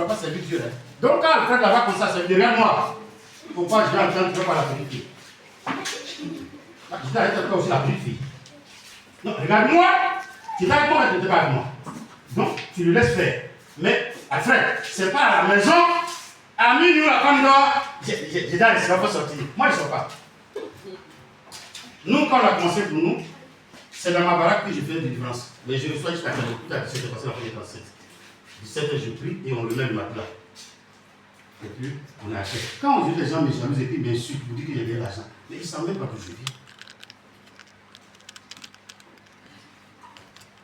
ne vas pas servir Dieu. Hein. Donc quand Alfred là-bas comme ça, c'est derrière moi. Il ne faut pas que je vais entendre, tu ne vas pas la vérité. Je t'arrête encore aussi la petite fille. Non, regarde-moi. Tu es avec moi, tu n'es pas avec moi. Donc, tu le laisses faire. Mais, Alfred, c'est pas à la maison, à minuit, la femme dehors, j'ai dans les pas sortir. Moi, je ne sors pas. Nous, quand on a commencé pour nous, c'est dans ma baraque que j'ai fait une différence. Mais je reçois jusqu'à 17h, passé la première tranche. 17h, je prie et on le met le matelas. Et puis, on a fait. Quand on dit les gens me jalousent et puis m'insultent, vous dites que j'ai bien l'argent. Mais ils ne savent même pas que je vis.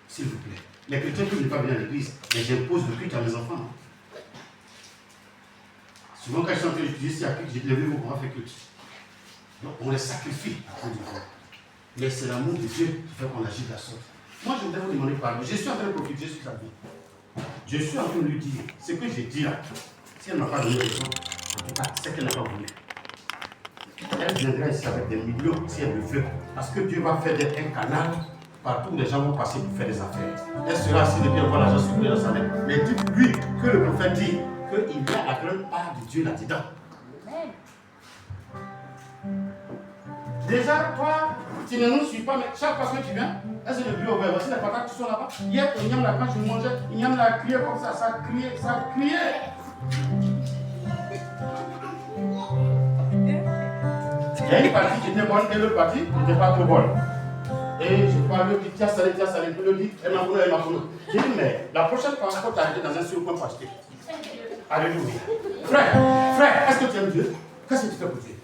S'il vous plaît. Les chrétiens ne peuvent pas venir à l'église, mais j'impose le culte à mes enfants. Souvent, quand je suis en train d'étudier, si à culte, j'ai levé vous, on va faire culte. Donc, on les sacrifie à Dieu. Mais c'est l'amour de Dieu qui fait qu'on agit de la sorte. Moi, je voudrais vous demander pardon. Je suis en train de profiter sur sa vie. Je suis en train de lui dire ce que j'ai dit là. Si elle ne m'a pas donné raison, en tout cas, c'est qu'elle n'a pas voulu. Elle viendra ici avec des millions si elle le veut. Parce que Dieu va faire d'être un canal partout où les gens vont passer pour faire des affaires. Elle sera assise et puis elle voit l'argent circuler dans sa main. Mais dites-lui que le prophète dit qu'il y a la grande part de Dieu là-dedans. Déjà, toi, tu ne nous suis pas, mais chaque fois que tu viens, est-ce que le bureau ouvert? Voici les patates qui sont là-bas. Hier, il y a quand je mangeais, il y a la crié comme ça criait, ça criait. Il y a une partie qui était bonne et l'autre partie qui n'était pas trop bonne. Et je parle, je dis, tiens, salé, je le dis, elle m'a connu. J'ai dit, mais la prochaine fois, il faut t'arrêter dans un surcoin pour acheter. Alléluia. Frère, est-ce que tu aimes Dieu? Qu'est-ce que tu fais pour Dieu?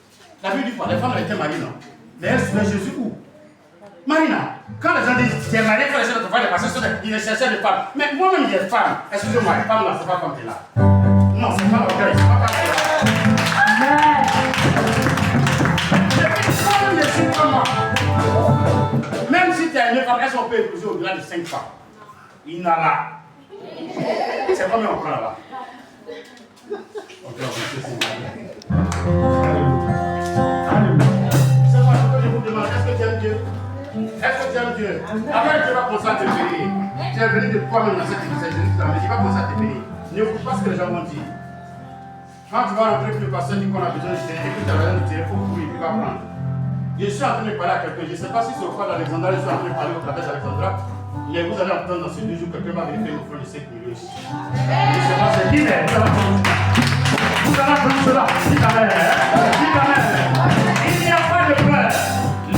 La Bible dit quoi? Les femmes étaient mariées, non? Mais elles suivaient Jésus où? Marina, quand les gens disent tu es marié, il faut laisser notre femme passer sur ils cherchaient des femmes. Mais moi-même, j'ai femme. Excusez-moi, les femmes là, c'est pas comme t'es là. Non, c'est pas ok, c'est pas comme t'es là. Je suis comme moi. Même si tu as une femme, elles sont peu épouser au-delà de 5 femmes. Il n'a là. C'est combien on prend là-bas? Ok, on fait c'est moi que je vous demande, est-ce que tu aimes Dieu? Est-ce que tu aimes Dieu? Après, tu vas commencer à te bénir. Tu es venu de toi-même dans cette église, mais tu vas commencer à te bénir. N'écoute pas ce que les gens vont dire. Quand tu vas rentrer, que le pasteur dit qu'on a besoin de tirer, et que tu as besoin de tirer, il faut courir, il va prendre. Je suis en train de parler à quelqu'un, je ne sais pas si c'est au cas d'Alexandra, je suis en train de parler au travers d'Alexandra, mais vous allez entendre dans ces 2 jours quelqu'un va venir faire une offrande de 5 millions ici. Je ne sais pas c'est qui, mais vous allez entendre. Vous allez entendre cela. Dites Amen. Dites Amen. Il n'y a pas de peur.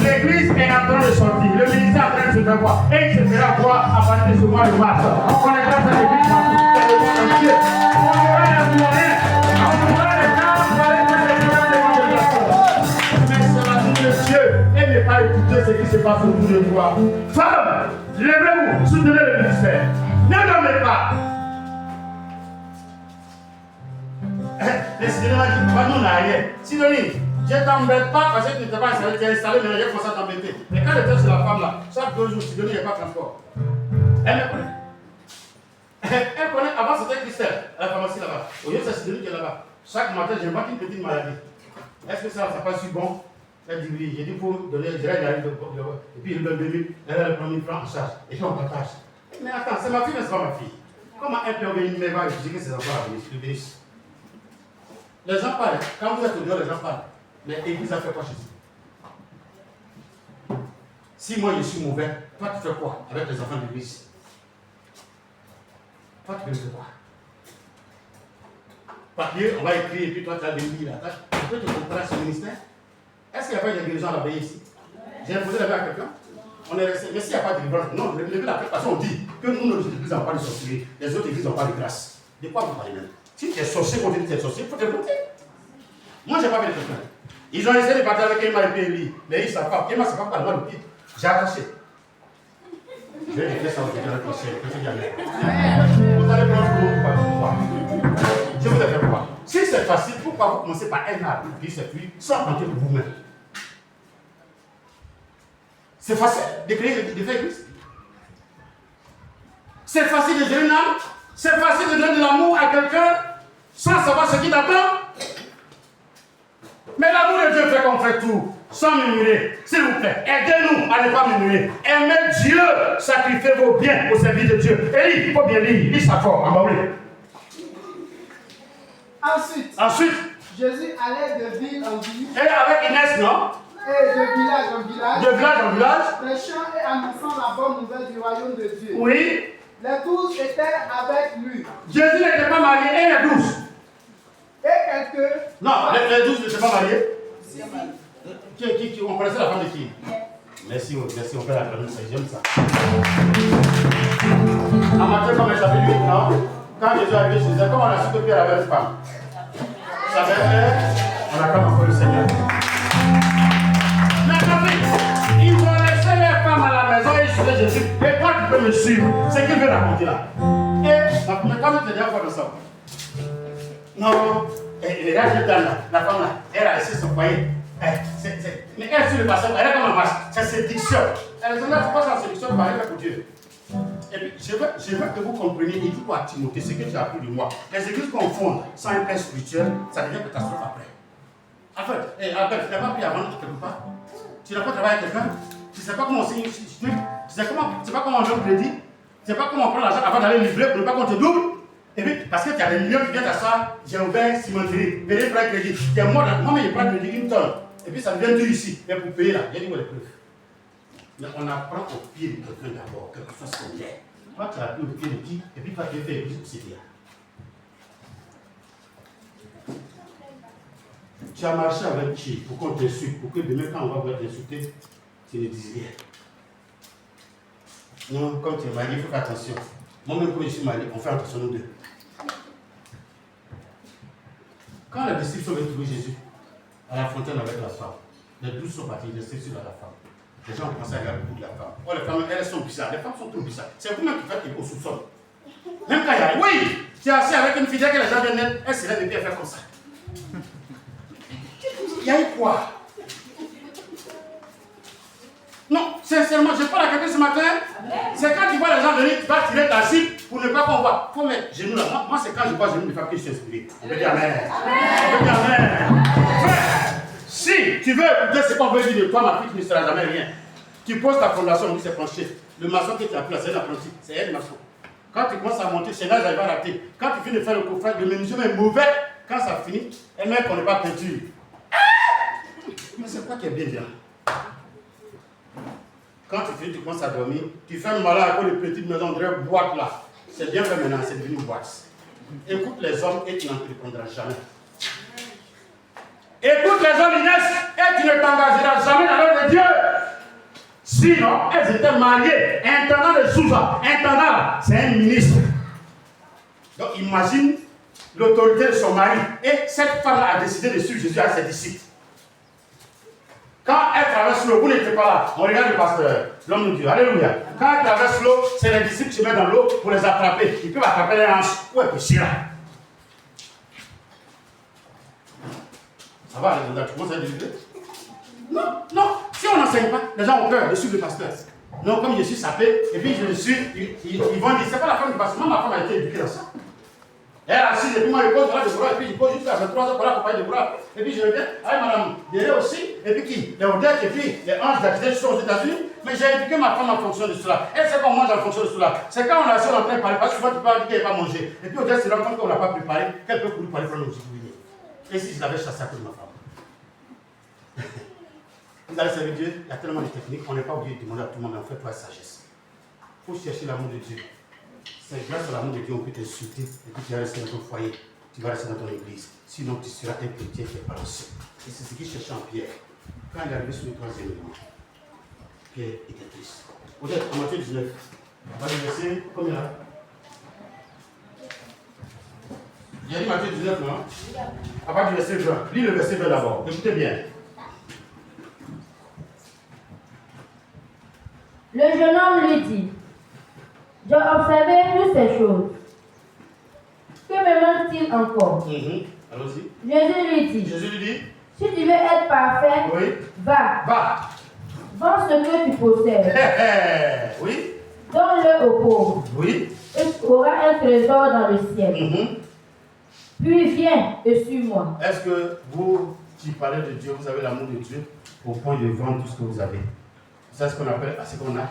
L'église est en train de sortir, le ministère est en train de se faire voir, et il se fera voir à partir de ce mois de mars. On est grâce à l'église partout, c'est le monde entier. On aura les moyens, on aura les gens, on va les faire les gens d'évangélisation. Mais c'est la vie de Dieu, et ne pas écouter ce qui se passe autour de toi. Femmes, levez-vous, soutenez le ministère. Ne dormez pas. Les cinémas disent, nous on a rien. Sidonie, je ne t'embête pas parce que tu n'étais pas installé, tu es installé, mais j'ai commencé à t'embêter. Mais quand j'étais sur la femme là, chaque 2 jours, Sidonie, il n'y a pas de transport. Elle me connaît. Elle connaît, avant c'était Christelle, à la pharmacie là-bas. Aujourd'hui, c'est Sidonie qui est là-bas. Chaque matin, j'ai une petite maladie. Est-ce que ça passe si bon? Elle dit oui. J'ai dit pour donner, je dirais, il arrive et puis il donne 2000, elle prend 1000 francs en charge. Et puis on partage. Mais attends, c'est ma fille, mais c'est pas ma fille. Comment elle peut venir me voir et dire que ses enfants à venir? Je le bénisse. Les gens parlent. Quand vous êtes au dehors, les gens parlent. Mais l'église a fait quoi chez vous? Si moi je suis mauvais, toi tu fais quoi avec les enfants de l'église? Toi tu fais quoi? Papier, on va écrire et puis toi tu as des billes là. Tu peux te comparer à ce ministère? Est-ce qu'il n'y a pas de guérison à la veille ici? J'ai imposé la veille à quelqu'un? On est resté. Mais s'il n'y a pas de délivrance, non, la façon on dit que nous, nos églises n'ont pas de sorcier, les autres églises n'ont pas de grâce. De quoi vous parlez même? Si tu es sorcier, quand tu dis que tu es sorcier, il faut te monter. Moi, je n'ai pas vu de quelqu'un. Ils ont essayé de partir avec Emma et puis Eli, mais ils ne savent pas. Emma ne sait pas parler le pied. J'ai attaché. Je vais laisser ça au Seigneur avec le ciel. Vous allez prendre pour je vous ai fait voir. Si c'est facile, pourquoi vous commencez par un arbre qui s'appuie sans compter pour vous-même? C'est facile de créer des églises. C'est facile de gérer une âme. C'est facile de donner de l'amour à quelqu'un sans savoir ce qui t'attend. Mais l'amour de Dieu fait qu'on fait tout, sans murmurer. S'il vous plaît, aidez-nous à ne pas murmurer. Aimez Dieu, sacrifiez vos biens au service de Dieu. Et il faut bien lire, lis ça fort, en bas. Ensuite, Jésus allait de ville en ville. Et avec Inès, non? Et de village en village. De village en village. Prêchant et annonçant la bonne nouvelle du royaume de Dieu. Oui. Les 12 étaient avec lui. Jésus n'était pas marié et les 12. Et quelques. Non, les 12 n'étaient pas mariés. Qui, on connaissait la femme de qui? Merci, on fait la famille, j'aime ça. En Matthieu, comme elle s'appelle lui, non? Quand Jésus est arrivé chez elle, comment on a su que Pierre avait une femme? Ça veut dire, on acclame encore le Seigneur. Mais ils vont laisser les femmes à la maison et suivre Jésus. Et toi, tu peux me suivre. C'est ce qu'il veut raconter là. Mais quand tu te dis à quoi de ça? Non, et les gars, la femme là, elle a laissé son foyer. Mais elle, sur le passage, elle est comme un masque. C'est séduction. Elle dit, non, tu passes en séduction pour aller pour Dieu. Et puis, je veux que vous compreniez, il dit quoi à Timothée, ce que tu as appris de moi. Les églises confondent sans un père spirituel, ça devient catastrophe après. En fait, tu n'as pas pu avant quelque part. Tu n'as pas travaillé avec quelqu'un. Tu ne sais pas comment on signe. Tu ne sais pas comment on donne le crédit. Tu ne sais pas comment on prend l'argent avant d'aller livrer pour ne pas qu'on te double. Et puis, parce que tu as des millions qui viennent t'asseoir, j'ai ouvert cimenterie, venez prendre le crédit. Moi, mais je prends le crédit une tonne. Et puis, ça devient dur ici. Mais pour payer là, il y a des preuves. Mais on apprend au pied de quelqu'un d'abord, quelque chose qu'on est. Toi, tu as appris au pied de qui, et puis toi, tu fais l'église pour s'aider. Tu as marché avec qui pour qu'on t'insulte, pour que demain, quand on va vouloir t'insulter, tu ne dises rien. Non, comme tu es marié, il faut faire attention. Moi-même, quand je suis marié, on fait attention nous deux. Quand les disciples sont venus trouver Jésus à la fontaine avec la femme, les 12 sont partis, ils restaient sur la femme. Les gens commencent à regarder beaucoup de la femme. Oh, les femmes, elles sont bizarres. Les femmes sont trop bizarres. C'est vous-même qui faites au sous-sol. Même quand il y a. Oui! Tu es assis avec une fille, dès que les gens viennent, elle se lève et puis elle fait comme ça. Il y a eu quoi? Non, sincèrement, je parle à quelqu'un ce matin. C'est quand tu vois les gens venir, tu vas tirer ta cible pour ne pas qu'on voit. Il faut mettre genoux là. Moi, c'est quand je vois genoux de femmes que je suis inspiré. On peut dire amen. On peut dire amen. Frère, si tu veux écouter ce qu'on veut dire de toi, ma fille, tu ne seras jamais rien. Tu poses ta fondation, on dit c'est plancher. Le maçon que tu as pris là, c'est l'apprenti. C'est elle, le maçon. Quand tu commences à monter, c'est là que j'arrive à rater. Quand tu finis de faire le coffret, le menuisier est mauvais. Quand ça finit, elle met qu'on n'est pas peinture. Mais c'est quoi qui est bien bien? Quand tu finis, tu commences à dormir, tu fais malin à cause de petites maisons, de boîte là. C'est bien fait maintenant, c'est devenu une boîte. Écoute les hommes et tu n'en répondras jamais. Écoute les hommes, Inès, et tu ne t'engageras jamais dans l'œuvre de Dieu. Sinon, elles étaient mariées. Intendant de Souza, intendant, c'est un ministre. Donc imagine l'autorité de son mari. Et cette femme a décidé de suivre Jésus à ses disciples. Quand elle traverse l'eau, vous n'étiez pas là. On regarde le pasteur, l'homme de Dieu. Alléluia. Quand elle traverse l'eau, c'est les disciples qui se mettent dans l'eau pour les attraper. Ils peuvent attraper les hanches. Où est péché là? Ça va, tu commences à délivrer? Non, non. Si on n'enseigne pas, les gens ont peur de suivre le pasteur. Non, comme je suis sapé, et puis je le suis, ils vont dire, c'est pas la femme du pasteur. Moi, ma femme a été éduquée dans ça. Elle est assise, et puis moi, je pose voilà de bras, et puis je pose juste à 23 heures pour l'accompagner de bras. Et puis je reviens, avec madame Déré aussi, et puis qui? Les Odette, et puis les anges d'accident sont aux États-Unis. Mais j'ai éduqué ma femme en fonction de cela. Elle sait qu'on mange en fonction de cela. C'est quand on a seul en train de parler, parce que souvent tu peux dire qu'elle n'a pas mangé. Et puis Odette se rend compte qu'on n'a pas préparé, qu'elle peut courir parler pour nous oublier. Et si je l'avais chassé à cause de ma femme? Vous allez servir Dieu, il y a tellement de techniques, on n'est pas obligé de demander à tout le monde, mais on fait toi sagesse. Il faut chercher l'amour de Dieu. C'est grâce à l'amour de Dieu qu'on peut t'insulter et puis tu vas rester dans ton foyer, tu vas rester dans ton église. Sinon tu seras un chrétien qui est balancé. Et c'est ce qu'il cherchait en Pierre. Quand il est arrivé sur le troisième élément, Pierre était triste. Peut-être en Matthieu 19, on va le verser combien là? Il a dit Matthieu 19, non? À partir du verset 20. Lis le verset 20 d'abord. Écoutez bien. Le jeune homme lui dit, j'ai observé toutes ces choses. Que me manque-t-il encore? Allons-y. Jésus lui dit, si tu veux être parfait, oui, va. Vends ce que tu possèdes. Oui. Donne-le aux pauvres. Oui. Et tu auras un trésor dans le ciel. Puis viens et suis-moi. Est-ce que vous, qui parlez de Dieu, vous avez l'amour de Dieu au point de vendre tout ce que vous avez? C'est ce qu'on appelle, à ce qu'on a,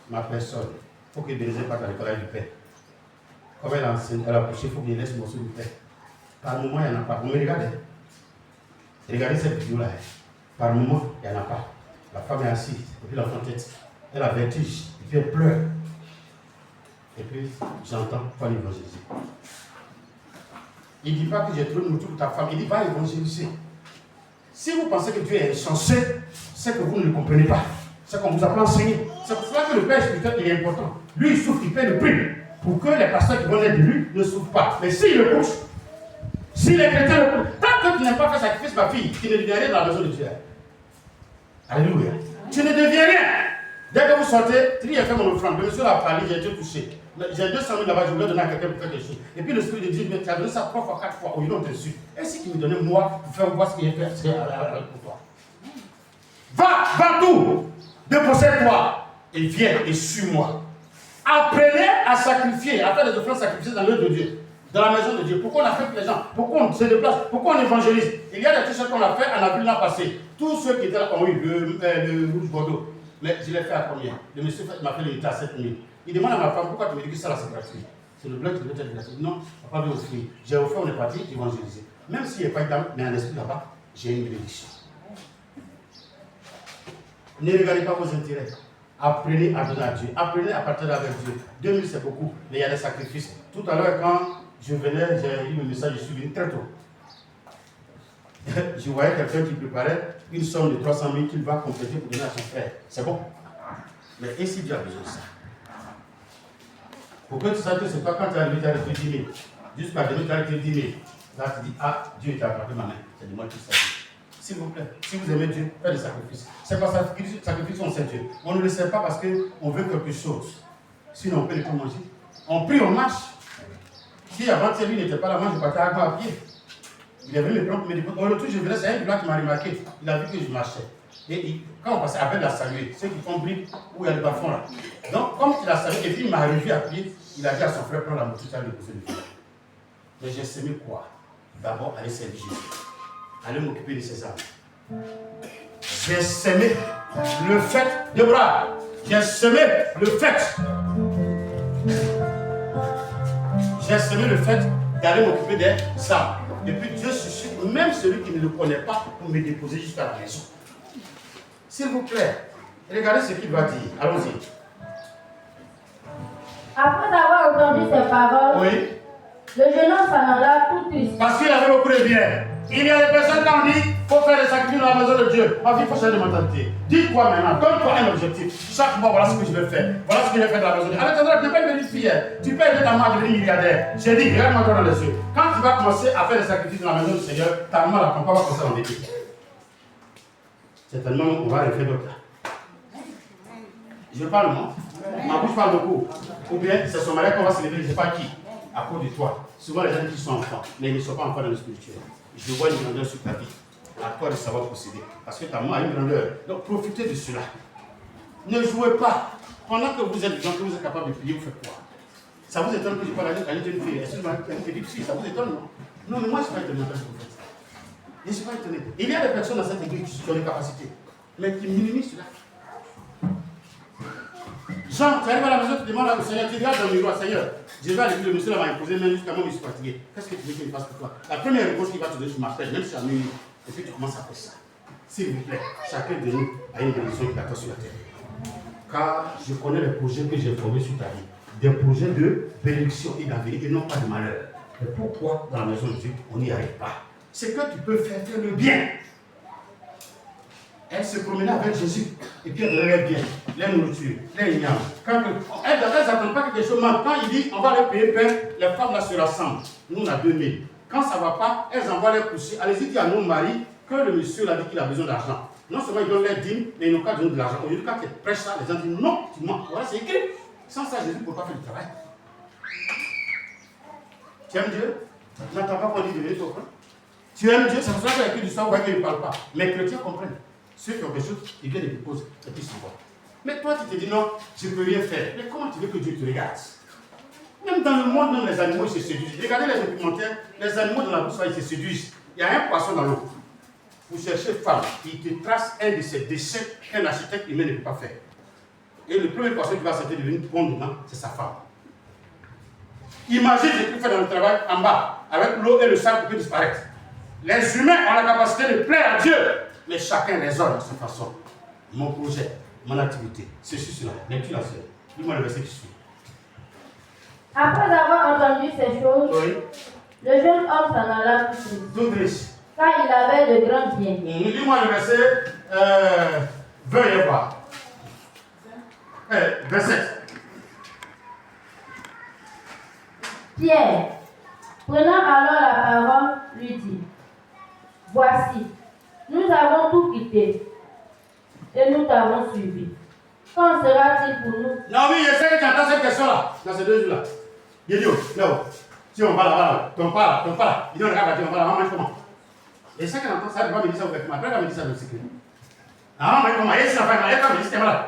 ma personne. Il faut qu'il ne dise pas dans l'école du pain. Comme elle enseigne, elle a poussé, il faut qu'il laisse morceau du pain. Par moment, il n'y en a pas. Vous me regardez? Regardez cette vidéo-là. Par moment, il n'y en a pas. La femme est assise, et puis l'enfant tête. Elle a vertige, et puis elle pleure. Et puis, j'entends pas l'évangéliser. Il ne dit pas que j'ai trouvé une nourriture pour ta femme, il dit va évangéliser. Si vous pensez que Dieu est insensé, c'est que vous ne le comprenez pas. C'est qu'on vous a pas enseigné. C'est pour cela que le père spirituel il est important. Lui, il souffre, il paie le prix. Pour que les pasteurs qui vont être de lui ne souffrent pas. Mais s'il le pousse, si les chrétiens le poussent, tant que tu n'as pas fait sacrifice, ma fille, tu ne deviens rien dans la maison de Dieu. Alléluia. Tu ne deviens rien. Dès que vous sortez, tu dis, j'ai fait mon offrande. Le monsieur a parlé, j'ai été touché. J'ai 200 000 là-bas, je voulais donner à quelqu'un pour faire quelque chose. Et puis le Spirit de Dieu dit, tu as donné ça 3 fois, 4 fois. Oh, ils ont dessus. Et si tu me donnais moi pour faire voir ce qu'il a fait, c'est pour toi. Va tout. Dépossède-toi. Et viens et suis-moi. Apprenez à sacrifier, à faire des offrandes sacrifiées dans l'œuvre de Dieu. Dans la maison de Dieu. Pourquoi on affecte les gens? Pourquoi on se déplace? Pourquoi on évangélise? Il y a des t-shirts qu'on a fait en avril l'an passé. Tous ceux qui étaient là ont eu le rouge Bordeaux. Mais je l'ai fait à combien? Le monsieur m'a fait le à 7 000. Il demande à ma femme, pourquoi tu me dis que ça là c'est gratuit? C'est le bloc qui doit être gratuit. Non, papa veut offrir. J'ai offert, on est parti évangéliser. Même s'il n'y a pas de dame, mais un esprit là-bas, j'ai une bénédiction. Ne regardez pas vos intérêts. Apprenez à donner à Dieu. Apprenez à partager avec Dieu. 2000 c'est beaucoup, mais il y a des sacrifices. Tout à l'heure, quand je venais, j'ai eu le message, je suis venu très tôt. Je voyais quelqu'un qui préparait une somme de 300 000 qu'il va compléter pour donner à son frère. C'est bon. Mais et si Dieu a besoin de ça? Pour que tu saches que c'est pas quand tu es arrivé, tu as reçu 10 000. Jusqu'à demain, tu as reçu 10 000. Là, tu dis, ah, Dieu t'a attrapé ma main. C'est de moi qui s'agit. S'il vous plaît, si vous aimez Dieu, faites des sacrifices. C'est pas sacrifice, on sait Dieu. On ne le sait pas parce qu'on veut quelque chose. Sinon, on peut ne pas manger. On prie, on marche. Si avant-hier, lui n'était pas là, moi je partais à pied. Il est venu me prendre, me dire, au retour, je venais, c'est un blanc qui m'a remarqué. Il a vu que je marchais. Et quand on passait, Abel l'a salué. Ceux qui font brique, où il y a le bas-fond là. Donc, comme il a salué, et puis il m'a revu à pied, il a dit à son frère, prends la moto, tu as déposé le feu. Mais j'ai semé quoi? D'abord, aller servir Jésus. Aller m'occuper de ses âmes. J'ai semé le fait de bras. J'ai semé le fait. J'ai semé le fait d'aller m'occuper des âmes. Et puis Dieu suscite même celui qui ne le connaît pas pour me déposer jusqu'à la maison. S'il vous plaît, regardez ce qu'il va dire. Allons-y. Après avoir entendu ces paroles, Oui. le jeune homme s'en alla tout triste. Parce qu'il avait beaucoup de biens. Il y a des personnes qui ont dit qu'il faut faire des sacrifices dans la maison de Dieu. Ma vie, il faut changer de mentalité. Dis-toi maintenant, donne-toi un objectif. Chaque mois, voilà ce que je vais faire. Voilà ce que je vais faire dans la maison de Dieu. Alors, tu n'es pas une petite fille. Tu peux aider ta maman à devenir milliardaire. J'ai dit, regarde-moi dans les yeux. Quand tu vas commencer à faire des sacrifices dans la maison du Seigneur, ta maman, la comprend, va commencer à endetter. Certainement, on va les faire d'autres là. Je parle, non? Ma bouche parle beaucoup. Ou bien, c'est son mari qu'on va se lever, je ne sais pas qui. À cause de toi. Souvent, les gens qui sont enfants, mais ils ne sont pas encore dans le spirituel. Je vois une grandeur sur ta vie. À toi de savoir procéder. Parce que ta maman a une grandeur. Donc, profitez de cela. Ne jouez pas. Pendant que vous êtes gens, que vous êtes capable de prier, vous faites quoi? Ça vous étonne que je parle à une jeune fille? Excusez-moi, une petite fille, ça vous étonne, non? Non, mais moi, je ne suis pas étonné de ce que vous faites. Je ne suis pas étonné. Il y a des personnes dans cette église qui ont des capacités, mais qui minimisent cela. Jean, tu arrives à la maison, tu demandes au Seigneur, tu regardes dans le miroir, Seigneur, je vais aller, le monsieur là m'a imposé, même jusqu'à moi, je suis fatigué. Qu'est-ce que tu veux qu'il fasse pour toi? La première réponse qu'il va te donner, tu m'appelles, même si tu as mis, et puis tu commences à faire ça. S'il vous plaît, chacun de nous a une bénédiction qui l'attend sur la terre. Car je connais les projets que j'ai formés sur ta vie. Des projets de bénédiction et d'avenir et non pas de malheur. Mais pourquoi dans la maison de Dieu, on n'y arrive pas? C'est que tu peux faire le bien. Elle se promenait avec Jésus et puis elle donnait les biens, les nourritures, les ignames. Elles n'attendent pas quelque chose. Quand il dit on va les payer pain, les femmes là se rassemblent. Nous on a 2000. Quand ça ne va pas, elles envoient les coucher. Allez-y dire à nos maris que le monsieur l'a dit qu'il a besoin d'argent. Non seulement ils donnent les dîmes, mais ils n'ont pas besoin de l'argent. Aujourd'hui, quand tu prêches ça, les gens disent non, tu mens. Voilà, c'est écrit. Sans ça, Jésus ne peut pas faire du travail. Tu aimes Dieu? N'attends pas qu'on dise de venir t'offrir. Tu aimes Dieu, c'est pour ça qu'il y a écrit du sang, ouais, qu'ils ne parlent pas. Mais les chrétiens comprennent. Ceux qui ont quelque chose, ils viennent et ils posent et puis ils s'en vont. Mais toi, tu te dis non, je ne peux rien faire. Mais comment tu veux que Dieu te regarde? Même dans le monde, même les animaux ils se séduisent. Regardez les documentaires, les animaux dans la bouche, ils se séduisent. Il y a un poisson dans l'eau. Vous cherchez femme, il te trace un de ses dessins qu'un architecte humain ne peut pas faire. Et le premier poisson qui va sortir de l'une pondre dedans, c'est sa femme. Imagine ce qu'il fait dans le travail en bas, avec l'eau et le sable qui peut disparaître. Les humains ont la capacité de plaire à Dieu, mais chacun raisonne de sa façon. Mon projet, mon activité, ceci, cela. Lecture la sœur. Dis-moi le verset qui suit. Après avoir entendu ces choses, Oui. le jeune homme s'en alla tout triste, Tout triste. car il avait de grands biens. Dis-moi le verset 20 et quoi. 27. Pierre, prenant alors la parole, lui dit, voici, nous avons tout quitté et nous t'avons suivi. Quand sera-t-il pour nous? Non, oui, je sais que tu entends cette question-là, dans ces 2 jours-là. Il dit, là-haut, si on va là, tu pas là. Il dit, on regarde, tu vas là, on mange comment? Et ça qu'elle entend ça, elle va me dire ça ouvertement. Après, elle va me dire ça dans le secret. Ah, mais comment? Et si la femme, elle va me dire, c'était malade.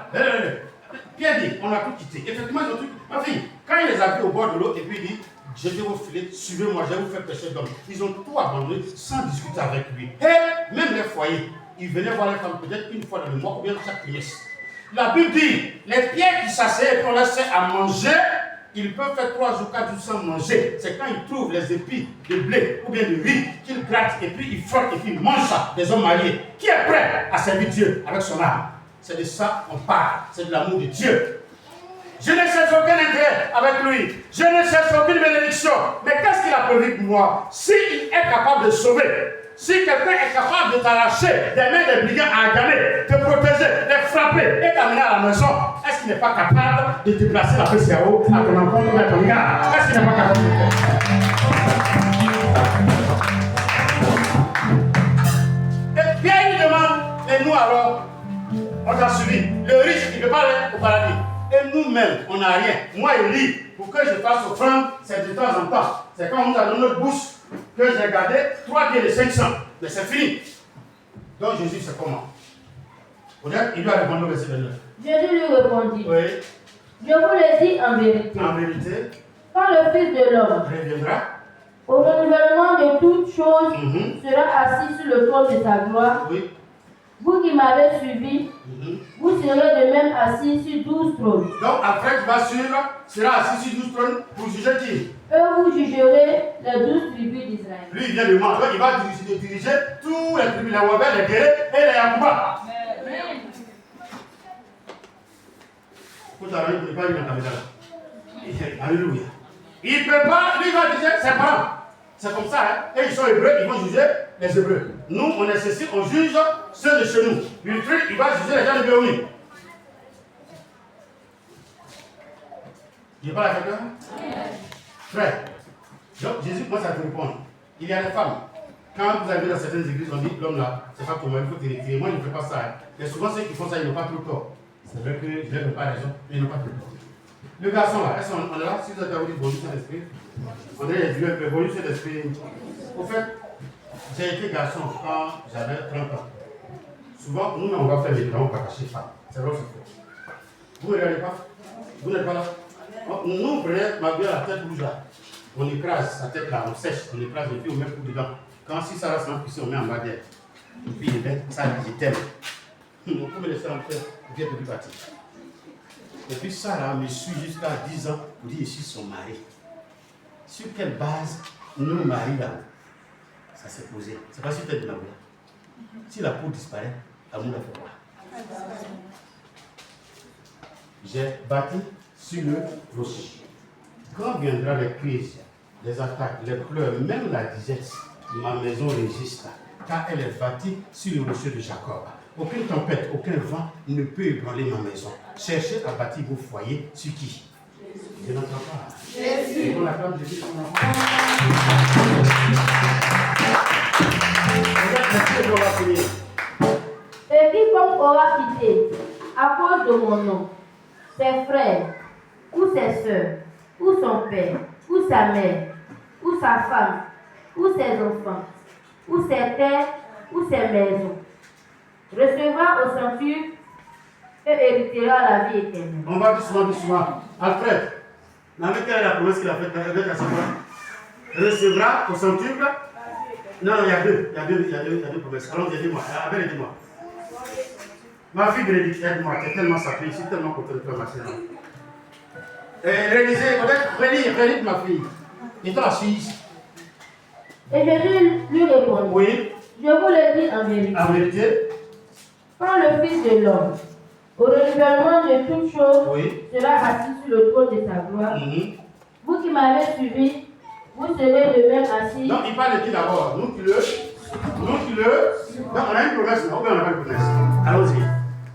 Pierre dit, on a tout quitté. Effectivement, ils ont tout quitté. Ma fille, quand il les a vus au bord de l'eau, et puis il dit, jetez vos filets, suivez-moi, je vais vous faire pêcher d'hommes. Ils ont tout abandonné sans discuter avec lui. Et même les foyers, ils venaient voir les femmes peut-être une fois dans le mois ou bien chaque trimestre. La Bible dit, les pierres qui s'asseyaient et qu'on laissait à manger, ils peuvent faire 3 ou 4 jours sans manger. C'est quand ils trouvent les épis de blé ou bien de riz qu'ils grattent et puis ils frottent et puis ils mangent ça, des hommes mariés. Qui est prêt à servir Dieu avec son âme? C'est de ça qu'on parle, c'est de l'amour de Dieu. Je ne cherche aucun intérêt avec lui. Je ne cherche aucune bénédiction. Mais qu'est-ce qu'il a prévu pour moi? S'il est capable de sauver, si quelqu'un est capable de t'arracher des mains des brigands à gagner, te protéger, de frapper et t'amener à la maison, est-ce qu'il n'est pas capable de déplacer la PCAO à ton encontre ou à ton gars? Est-ce qu'il n'est pas capable de le faire? Et bien il demande, et nous alors, on t'a suivi. Le riche, il ne peut pas aller au paradis. Et nous-mêmes, on n'a rien. Moi, Élie, pour que je fasse offrande, c'est de temps en temps. C'est quand on nous a donné notre bouche que j'ai gardé 3 pieds de 500. Mais c'est fini. Donc Jésus, c'est comment? Peut-être il doit répondre au verset 29. Jésus lui répondit, Oui. je vous le dis en vérité, En vérité, quand le Fils de l'homme, reviendra. au renouvellement de toutes choses, Mhm. sera assis sur le trône de sa gloire, Oui. vous qui m'avez suivi, Mhm. vous serez de même assis sur 12 trônes. Donc après, tu vas suivre, sera assis sur 12 trônes pour juger qui? Vous jugerez les 12 tribus d'Israël. Lui, il vient de moi. Donc il va diriger tous les tribus, les Wabel, les Guérés et les Yacouba. Il peut pas dire dans ta maison là. Alléluia. Il ne peut pas, lui va dire ses parents. C'est comme ça, hein. Et ils sont hébreux, ils vont juger les hébreux. Nous, on est ceci, on juge ceux de chez nous. Lui, il va juger les gens de Béonie. Il n'est pas là quelqu'un? Frère, donc Jésus commence à te répondre. Il y a des femmes. Quand vous arrivez dans certaines églises, on dit l'homme là, c'est pas pour moi, il faut te retirer. Moi, je ne fais pas ça. Hein. Mais souvent, ceux qui font ça, ils n'ont pas tout le tort. C'est vrai que je n'ai pas raison, mais ils n'ont pas tout le tort. Le garçon là, est-ce qu'on est là? Si vous avez dit bonjour Saint-Esprit, on dirait les vieux, bonjour Saint-Esprit. Au fait, j'ai été garçon quand j'avais 30 ans. Souvent, nous, on va faire des plans, on va cacher femme. C'est vrai, c'est faux. Vous ne regardez pas? Vous n'êtes pas là? Nous, on prenait ma bière à la tête rouge là. On écrase sa tête là, on sèche, on écrase et puis on met pour dedans. Quand si ça reste en cuisson, on met en bas d'elle. Et puis il met ça, je t'aime. On peut me laisser en faire, viens de lui partir. Et puis Sarah me suit jusqu'à 10 ans pour dire je suis son mari. Sur quelle base nous marie là? Ça s'est posé. C'est pas sur tête de la boule. Si la peau disparaît, l'amour la fait quoi? J'ai bâti sur le rocher. Quand viendra les crises, les attaques, les pleurs, même la disette, ma maison résiste, car elle est bâtie sur le rocher de Jacob. Aucune tempête, aucun vent ne peut ébranler ma maison. Cherchez à bâtir vos foyers sur qui? Je n'entends pas. Jésus. On acclame Jésus. Et quiconque aura quitté, à cause de mon nom, ses frères, ou ses soeurs, ou son père, ou sa mère, ou sa femme, ou ses enfants, ou ses terres, ou ses maisons, recevra au centuple et héritera la vie éternelle. On va doucement, doucement. Alfred, avec quelle est la promesse qu'il a faite avec la Seigneur? Recevra au centuple. Non, il y a deux promesses. Allons, aidez-moi. Abel, aidez-moi. Ma fille Bénédicte, aide-moi. Tu es tellement sacrée, je suis tellement content de toi, ma chérie. Réalisez, peut-être, relis ma fille. Et toi, assise. Et Jésus lui répondit, Oui. je vous le dis en vérité. En vérité. Quand le Fils de l'homme, au renouvellement de toutes choses, Oui. sera assis sur le trône de sa gloire, vous qui m'avez suivi, vous serez de même assis. Non, il parle de qui d'abord? Nous qui le. Non, on a une promesse, non? Ou bien on n'a pas de promesse? Allons-y.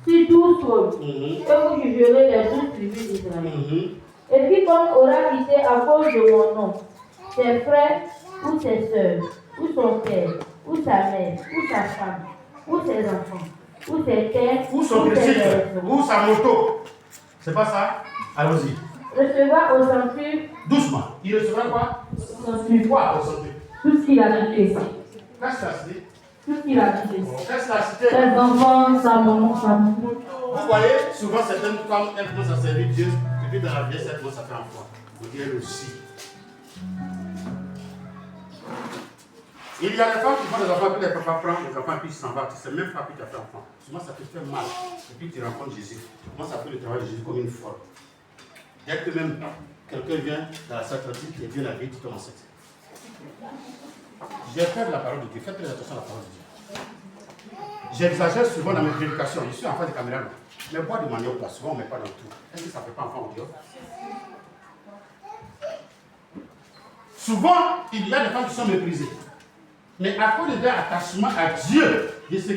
Sur 12 trônes, et vous jugerez les 12 tribus d'Israël. Et quiconque aura quitté à cause de mon nom ses frères ou ses sœurs, ou son père, ou sa mère, ou sa femme, ou ses enfants, ou ses terres, Ou son ses bicycle, maisons, ou sa moto. C'est pas ça? Allons-y. recevra au centuple Doucement. Il recevra quoi? Quoi au centuple? Tout ce qu'il a quitté. Qu'est-ce que ça cité? Tout ce qu'il a quitté. Qu'est-ce que ça cité? Ses enfants, sa maman, sa maman. Vous voyez, souvent certaines femmes, elles commencent à servir Dieu, et puis dans la vieillesse, elles commencent à faire foi. Vous direz le si. Il y a des femmes qui font des enfants, puis les papas prennent les enfants, puis ils s'en vont. C'est même pas qui t'a fait enfant. Souvent, ça te fait mal. Et puis tu rencontres Jésus. Moi, ça fait le travail de Jésus comme une folle. Dès que même quelqu'un vient dans la sacralité et Dieu la vie, tu tombes enceinte. J'ai peur de la parole de Dieu. Faites très attention à la parole de Dieu. J'exagère souvent dans mes prédications. Je suis en face de caméra. Mais bois de manioc, là, souvent on ne met pas dans tout. Est-ce que ça ne fait pas enfant au Dieu? Souvent, il y a des femmes qui sont méprisées. Mais à cause de leur attachement à Dieu, de ce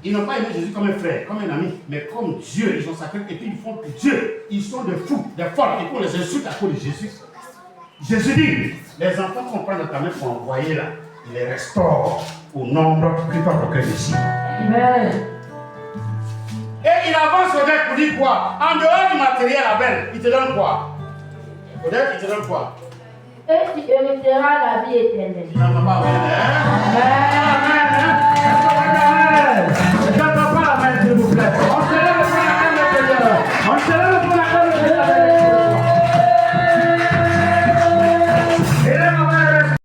qu'ils n'ont pas aimé Jésus comme un frère, comme un ami, mais comme Dieu, ils ont sacré, et puis ils font que Dieu, ils sont des fous, des folles, et qu'on les insulte à cause de Jésus. Jésus dit, les enfants qu'on prend dans ta main pour envoyer là, il les restaure au nombre plus fort que ici. Amen. Et il avance Odette pour dire quoi? En dehors du matériel à belle, il te donne quoi? Odette, il te donne quoi? Et tu hériteras la vie éternelle. Il n'en va pas, hein?